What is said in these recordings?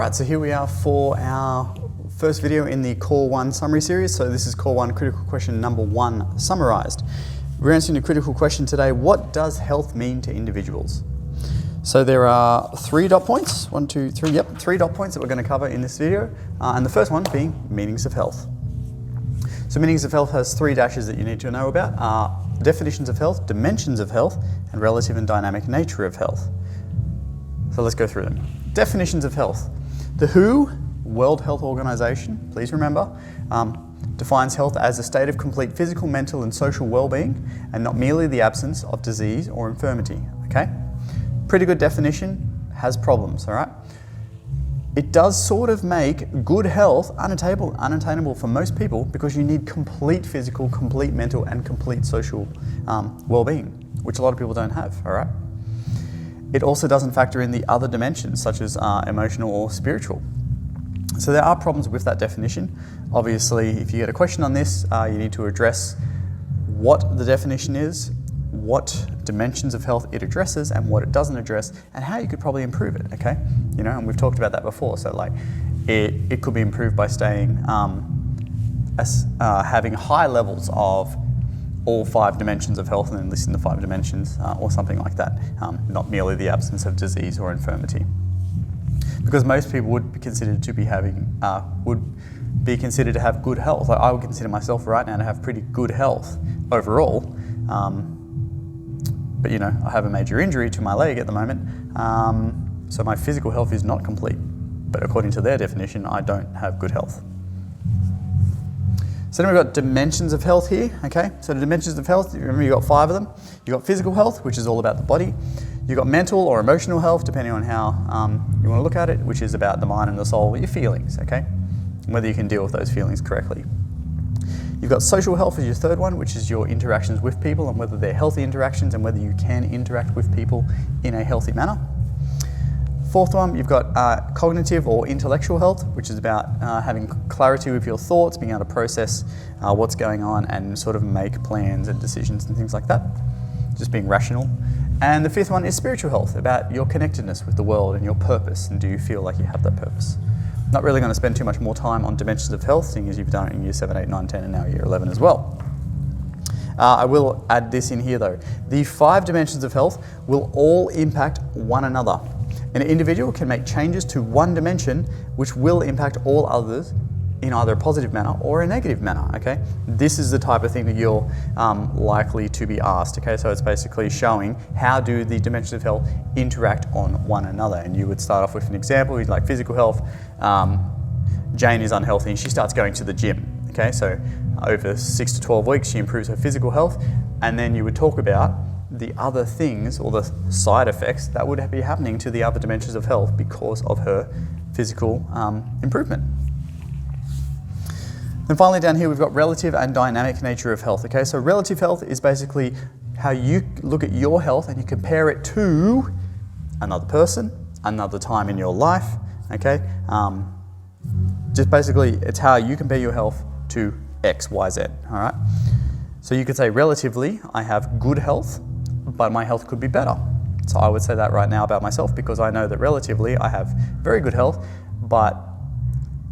Alright, so here we are for our first video in the Core 1 summary series. So this is Core 1 critical question number 1 summarised. We're answering a critical question today: what does health mean to individuals? So there are 3 dot points, 1, 2, 3, three dot points that we're going to cover in this video. And the first one being meanings of health. So meanings of health has 3 dashes that you need to know about: definitions of health, dimensions of health, and relative and dynamic nature of health. So let's go through them. Definitions of health. The WHO, World Health Organization, please remember, defines health as a state of complete physical, mental, and social well-being, and not merely the absence of disease or infirmity. Okay? Pretty good definition, has problems, all right? It does sort of make good health unattainable for most people, because you need complete physical, complete mental, and complete social well-being, which a lot of people don't have, all right? It also doesn't factor in the other dimensions, such as emotional or spiritual. So there are problems with that definition. Obviously, if you get a question on this, you need to address what the definition is, what dimensions of health it addresses and what it doesn't address, and how you could probably improve it, okay? You know, and we've talked about that before. So like, it could be improved by staying, having high levels of all 5 dimensions of health and then listing the 5 dimensions or something like that, not merely the absence of disease or infirmity. Because most people would be considered to be having, considered to have good health. Like, I would consider myself right now to have pretty good health overall. But you know, I have a major injury to my leg at the moment, so my physical health is not complete. But according to their definition, I don't have good health. So then we've got dimensions of health here, okay? So the dimensions of health, remember you've got 5 of them. You've got physical health, which is all about the body. You've got mental or emotional health, depending on how you want to look at it, which is about the mind and the soul, your feelings, okay? And whether you can deal with those feelings correctly. You've got social health as your 3rd one, which is your interactions with people and whether they're healthy interactions and whether you can interact with people in a healthy manner. 4th one, you've got cognitive or intellectual health, which is about having clarity with your thoughts, being able to process what's going on and sort of make plans and decisions and things like that, just being rational. And the 5th one is spiritual health, about your connectedness with the world and your purpose, and do you feel like you have that purpose. Not really going to spend too much more time on dimensions of health, seeing as you've done it in year 7, 8, 9, 10, and now year 11 as well. I will add this in here though. The 5 dimensions of health will all impact one another. An individual can make changes to one dimension which will impact all others in either a positive manner or a negative manner, okay? This is the type of thing that you're likely to be asked, okay? So it's basically showing how do the dimensions of health interact on one another. And you would start off with an example, like physical health. Jane is unhealthy and she starts going to the gym, okay? So over 6 to 12 weeks, she improves her physical health. And then you would talk about the other things or the side effects that would be happening to the other dimensions of health because of her physical improvement. And finally down here we've got relative and dynamic nature of health. Okay, so relative health is basically how you look at your health and you compare it to another person, another time in your life. Okay, just basically it's how you compare your health to X, Y, Z. All right. So you could say relatively I have good health, but my health could be better. So I would say that right now about myself, because I know that relatively I have very good health, but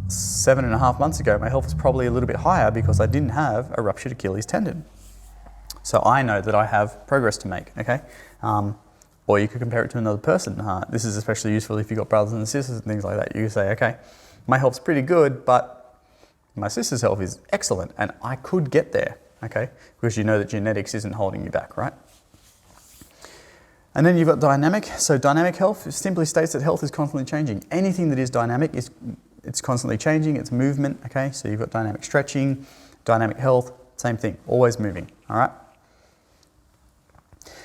7.5 months ago my health was probably a little bit higher because I didn't have a ruptured Achilles tendon. So I know that I have progress to make, okay? Or you could compare it to another person. This is especially useful if you've got brothers and sisters and things like that. You say, okay, my health's pretty good, but my sister's health is excellent and I could get there, okay? Because you know that genetics isn't holding you back, right? And then you've got dynamic. So dynamic health simply states that health is constantly changing. Anything that is dynamic it's constantly changing, it's movement, okay? So you've got dynamic stretching, dynamic health, same thing, always moving, all right?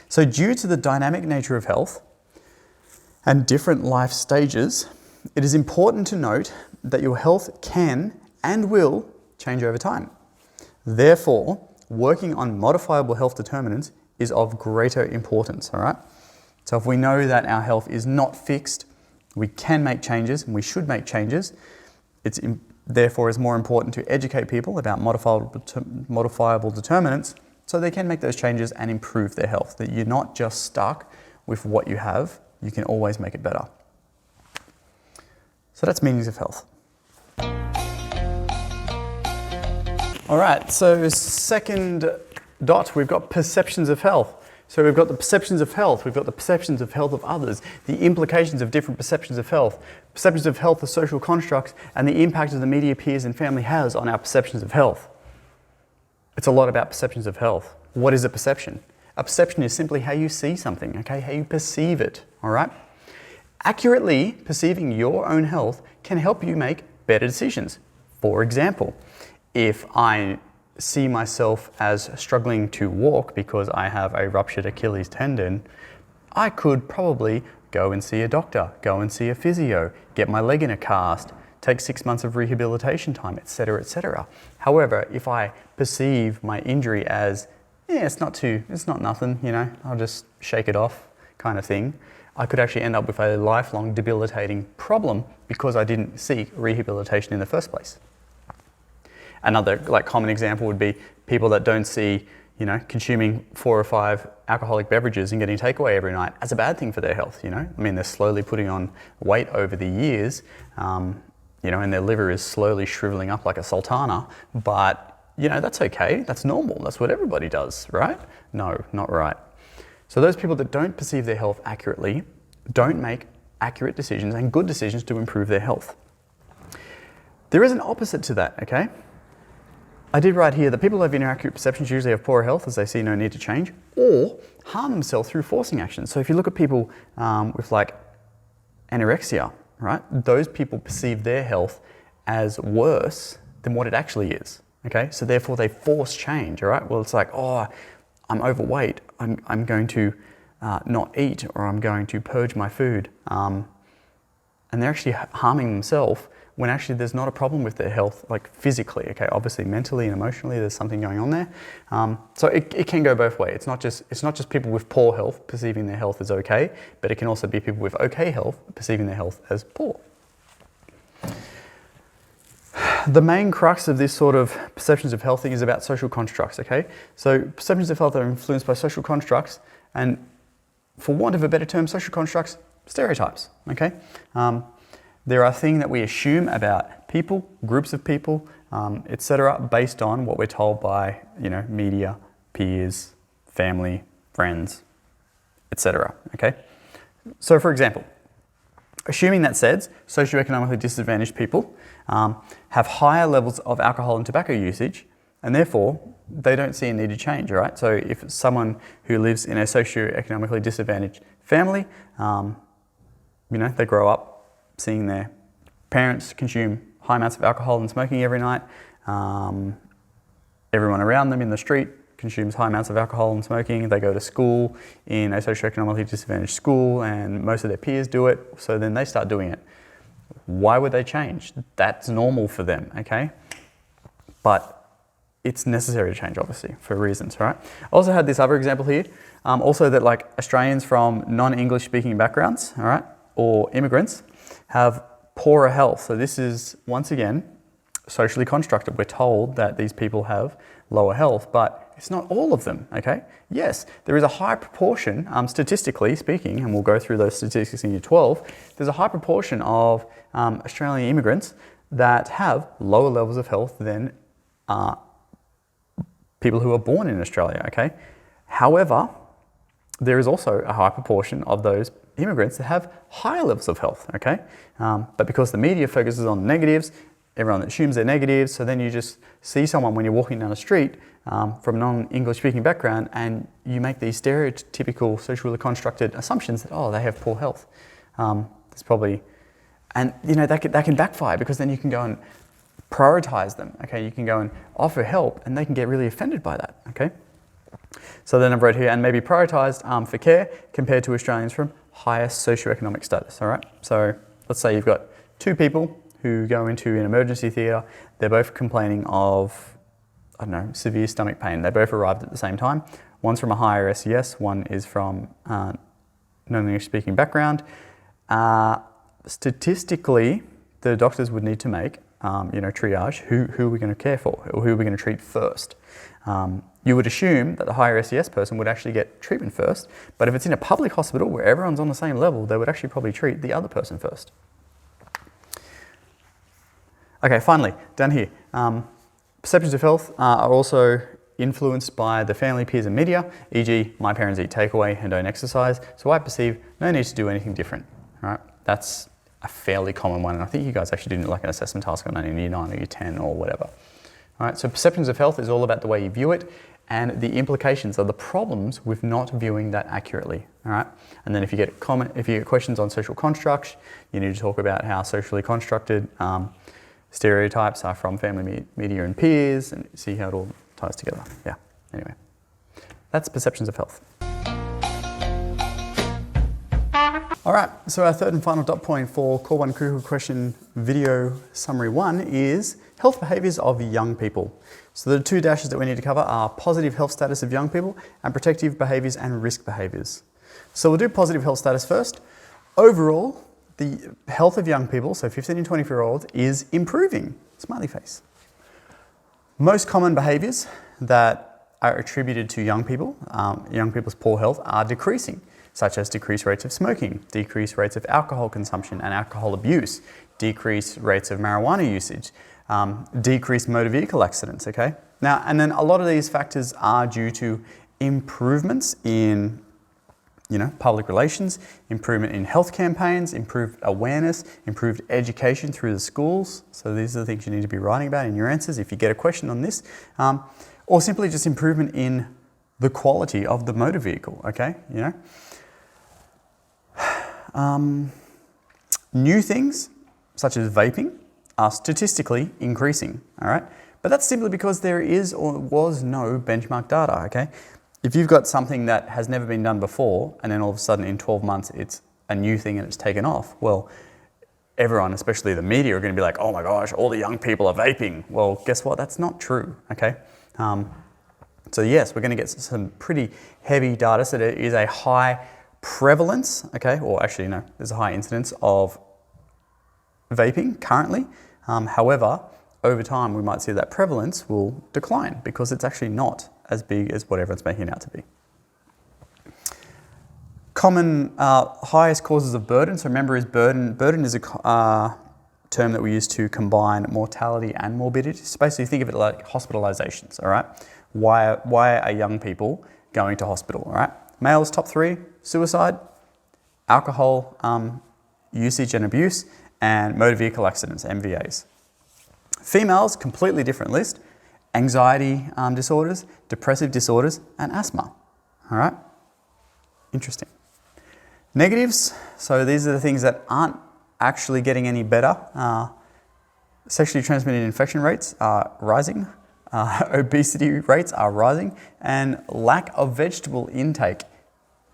So due to the dynamic nature of health and different life stages, it is important to note that your health can and will change over time. Therefore, working on modifiable health determinants is of greater importance, all right? So if we know that our health is not fixed, we can make changes and we should make changes. Therefore, it's more important to educate people about modifiable determinants so they can make those changes and improve their health. That you're not just stuck with what you have, you can always make it better. So that's meanings of health. All right, so second dot, we've got perceptions of health. So we've got the perceptions of health, we've got the perceptions of health of others, the implications of different perceptions of health. Perceptions of health are social constructs, and the impact of the media, peers, and family has on our perceptions of health. It's a lot about perceptions of health. What is a perception? A perception is simply how you see something, okay? How you perceive it, all right? Accurately perceiving your own health can help you make better decisions. For example, if I see myself as struggling to walk because I have a ruptured Achilles tendon, I could probably go and see a doctor, go and see a physio, get my leg in a cast, take 6 months of rehabilitation time, etc., etc. However, if I perceive my injury as, it's not nothing, you know, I'll just shake it off kind of thing, I could actually end up with a lifelong debilitating problem because I didn't seek rehabilitation in the first place. Another common example would be people that don't see, you know, consuming 4 or 5 alcoholic beverages and getting takeaway every night as a bad thing for their health, you know. I mean, they're slowly putting on weight over the years, you know, and their liver is slowly shriveling up like a sultana, but, you know, that's okay, that's normal, that's what everybody does, right? No, not right. So those people that don't perceive their health accurately don't make accurate decisions and good decisions to improve their health. There is an opposite to that, okay? I did write here that people who have inaccurate perceptions usually have poorer health as they see no need to change or harm themselves through forcing action. So if you look at people with like anorexia, right? Those people perceive their health as worse than what it actually is, okay? So therefore they force change, all right? Well, it's like, oh, I'm overweight, I'm going to not eat, or I'm going to purge my food. And they're actually harming themselves when actually there's not a problem with their health, like physically, okay? Obviously mentally and emotionally there's something going on there. So it can go both ways. It's not just people with poor health perceiving their health as okay, but it can also be people with okay health perceiving their health as poor. The main crux of this sort of perceptions of health thing is about social constructs, okay? So perceptions of health are influenced by social constructs, and for want of a better term, social constructs, stereotypes, okay? There are things that we assume about people, groups of people, etc., based on what we're told by, you know, media, peers, family, friends, etc., okay? So for example, assuming that said, socioeconomically disadvantaged people have higher levels of alcohol and tobacco usage, and therefore they don't see a need to change, right? So if someone who lives in a socioeconomically disadvantaged family, you know, they grow up seeing their parents consume high amounts of alcohol and smoking every night, everyone around them in the street consumes high amounts of alcohol and smoking, they go to school in a socioeconomically disadvantaged school and most of their peers do it, so then they start doing it. Why would they change? That's normal for them, okay? But it's necessary to change, obviously, for reasons, right? I also had this other example here, also that like Australians from non-English speaking backgrounds, all right, or immigrants have poorer health. So this is, once again, socially constructed. We're told that these people have lower health, but it's not all of them, okay? Yes, there is a high proportion, statistically speaking, and we'll go through those statistics in year 12, there's a high proportion of Australian immigrants that have lower levels of health than people who are born in Australia, okay? However, there is also a high proportion of those immigrants that have higher levels of health, okay? But because the media focuses on negatives, everyone assumes they're negatives, so then you just see someone when you're walking down the street from a non-English speaking background and you make these stereotypical socially constructed assumptions that, oh, they have poor health. There's probably, and you know, that can backfire because then you can go and prioritize them, okay? You can go and offer help and they can get really offended by that, okay? So then I've wrote here, and may be prioritised for care compared to Australians from higher socioeconomic status, all right? So let's say you've got 2 people who go into an emergency theatre, they're both complaining of, I don't know, severe stomach pain. They both arrived at the same time. One's from a higher SES, one is from non-English speaking background. Statistically, the doctors would need to make, you know, triage, who are we going to care for, or who are we going to treat first? You would assume that the higher SES person would actually get treatment first, but if it's in a public hospital where everyone's on the same level, they would actually probably treat the other person first. Okay, finally, down here. Perceptions of health are also influenced by the family, peers and media, e.g. my parents eat takeaway and don't exercise, so I perceive no need to do anything different. All right, that's a fairly common one, and I think you guys actually did like an assessment task on that in year 9 or year 10 or whatever. All right, so perceptions of health is all about the way you view it and the implications of the problems with not viewing that accurately. All right, and then if you get questions on social constructs, you need to talk about how socially constructed stereotypes are from family, media and peers, and see how it all ties together. Yeah, anyway, that's perceptions of health. All right, so our third and final dot point for Core 1 Critical Question Video Summary 1 is health behaviours of young people. So the 2 dashes that we need to cover are positive health status of young people and protective behaviours and risk behaviours. So we'll do positive health status first. Overall, the health of young people, so 15 and 24-year-olds, is improving. Smiley face. Most common behaviours that are attributed to young people, young people's poor health, are decreasing, such as decreased rates of smoking, decreased rates of alcohol consumption and alcohol abuse, decreased rates of marijuana usage, decreased motor vehicle accidents, okay? Now, and then a lot of these factors are due to improvements in public relations, improvement in health campaigns, improved awareness, improved education through the schools. So these are the things you need to be writing about in your answers if you get a question on this. Or simply just improvement in the quality of the motor vehicle, okay? New things, such as vaping, are statistically increasing, all right? But that's simply because there is or was no benchmark data, okay? If you've got something that has never been done before and then all of a sudden in 12 months it's a new thing and it's taken off, well, everyone, especially the media, are going to be like, oh my gosh, all the young people are vaping. Well, guess what? That's not true, okay? So yes, we're going to get some pretty heavy data. So there is a high prevalence, okay, or actually no, there's a high incidence of vaping currently. However, over time we might see that prevalence will decline because it's actually not as big as what everyone's making it out to be. Common highest causes of burden. So remember, burden is a term that we use to combine mortality and morbidity. So basically think of it like hospitalizations, all right? Why are young people going to hospital, all right? Males, top 3, suicide, alcohol usage and abuse, and motor vehicle accidents, MVAs. Females, completely different list, anxiety disorders, depressive disorders, and asthma, all right? Interesting. Negatives, so these are the things that aren't actually getting any better. Sexually transmitted infection rates are rising, obesity rates are rising, and lack of vegetable intake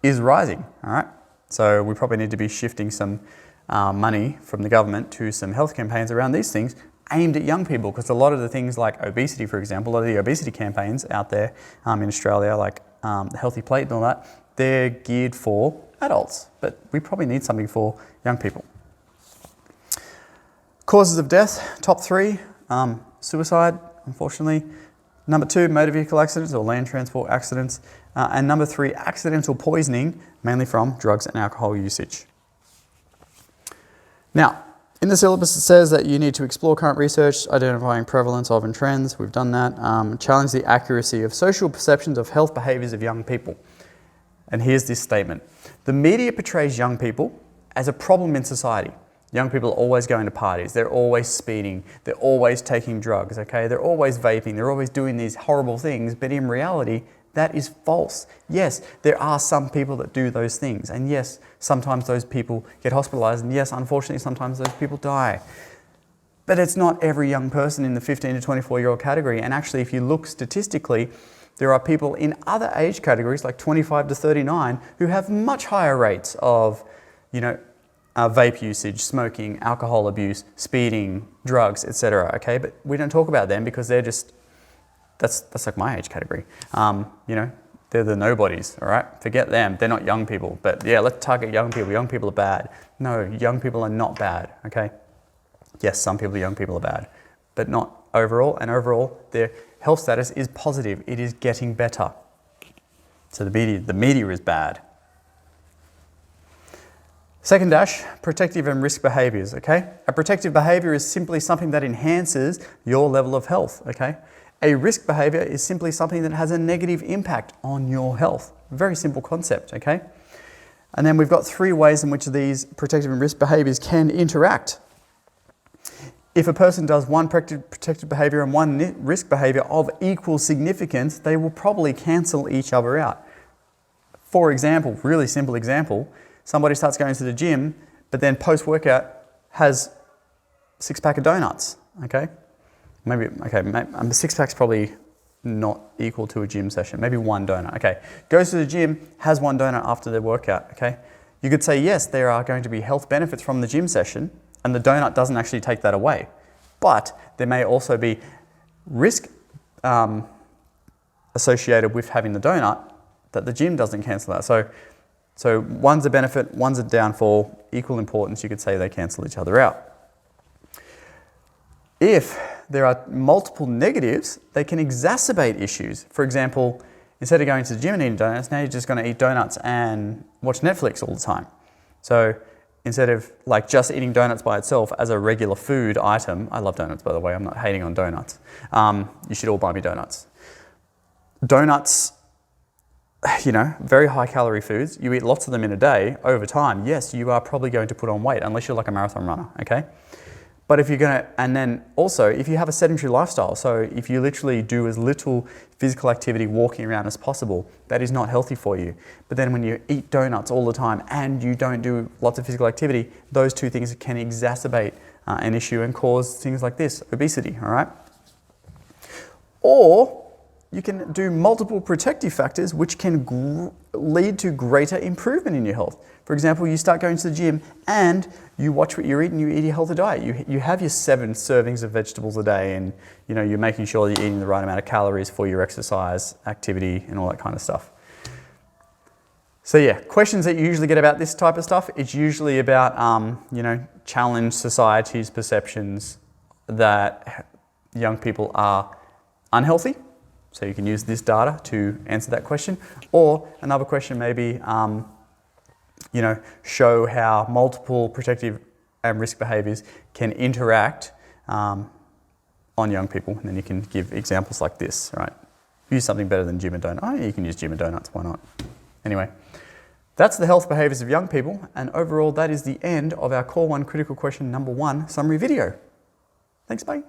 is rising, all right? So we probably need to be shifting some money from the government to some health campaigns around these things aimed at young people, because a lot of the things like obesity, for example, a lot of the obesity campaigns out there in Australia, like the Healthy Plate and all that, they're geared for adults, but we probably need something for young people. Causes of death, top 3, suicide, unfortunately. Number 2, motor vehicle accidents or land transport accidents. And number 3, accidental poisoning, mainly from drugs and alcohol usage. Now, in the syllabus it says that you need to explore current research, identifying prevalence of and trends. We've done that. Challenge the accuracy of social perceptions of health behaviours of young people. And here's this statement. The media portrays young people as a problem in society. Young people are always going to parties, they're always speeding, they're always taking drugs, okay? They're always vaping, they're always doing these horrible things, but in reality, that is false. Yes, there are some people that do those things, and yes, sometimes those people get hospitalized, and yes, unfortunately, sometimes those people die. But it's not every young person in the 15 to 24-year-old category, and actually, if you look statistically, there are people in other age categories, like 25 to 39, who have much higher rates of, vape usage, smoking, alcohol abuse, speeding, drugs, etc. Okay, but we don't talk about them because they're just, that's like my age category. They're the nobodies, all right? Forget them, they're not young people. But yeah, let's target young people. Young people are bad. No, young people are not bad, okay? Yes, some young people are bad, but not overall. And overall, their health status is positive. It is getting better. So the media is bad. Second dash, protective and risk behaviours, okay? A protective behaviour is simply something that enhances your level of health, okay? A risk behaviour is simply something that has a negative impact on your health. Very simple concept, okay? And then we've got three ways in which these protective and risk behaviours can interact. If a person does one protective behaviour and one risk behaviour of equal significance, they will probably cancel each other out. For example, really simple example, somebody starts going to the gym, but then post-workout has a 6-pack of donuts, okay? Maybe a 6-pack's probably not equal to a gym session, maybe one donut, okay? Goes to the gym, has one donut after their workout, okay? You could say, yes, there are going to be health benefits from the gym session, and the donut doesn't actually take that away. But there may also be risk associated with having the donut that the gym doesn't cancel out. So one's a benefit, one's a downfall, equal importance, you could say they cancel each other out. If there are multiple negatives, they can exacerbate issues. For example, instead of going to the gym and eating donuts, now you're just going to eat donuts and watch Netflix all the time. So instead of like just eating donuts by itself as a regular food item, I love donuts by the way, I'm not hating on donuts. You should all buy me donuts. Donuts, you know, very high calorie foods. You eat lots of them in a day over time. Yes, you are probably going to put on weight unless you're like a marathon runner, okay? But if you're gonna, and then also if you have a sedentary lifestyle, so if you literally do as little physical activity walking around as possible, that is not healthy for you. But then when you eat donuts all the time and you don't do lots of physical activity, those two things can exacerbate an issue and cause things like this, obesity, all right? Or you can do multiple protective factors which can lead to greater improvement in your health. For example, you start going to the gym and you watch what you're eating, you eat a healthy diet. You have your 7 servings of vegetables a day and you know, you're making sure that you're eating the right amount of calories for your exercise, activity and all that kind of stuff. So yeah, questions that you usually get about this type of stuff, it's usually about, you know, challenge society's perceptions that young people are unhealthy. So you can use this data to answer that question. Or another question maybe, you know, show how multiple protective and risk behaviours can interact on young people. And then you can give examples like this, right? Use something better than gym and donuts. Oh, yeah, you can use gym and donuts, why not? Anyway, that's the health behaviours of young people. And overall, that is the end of our Core 1 critical question number 1 summary video. Thanks, bye.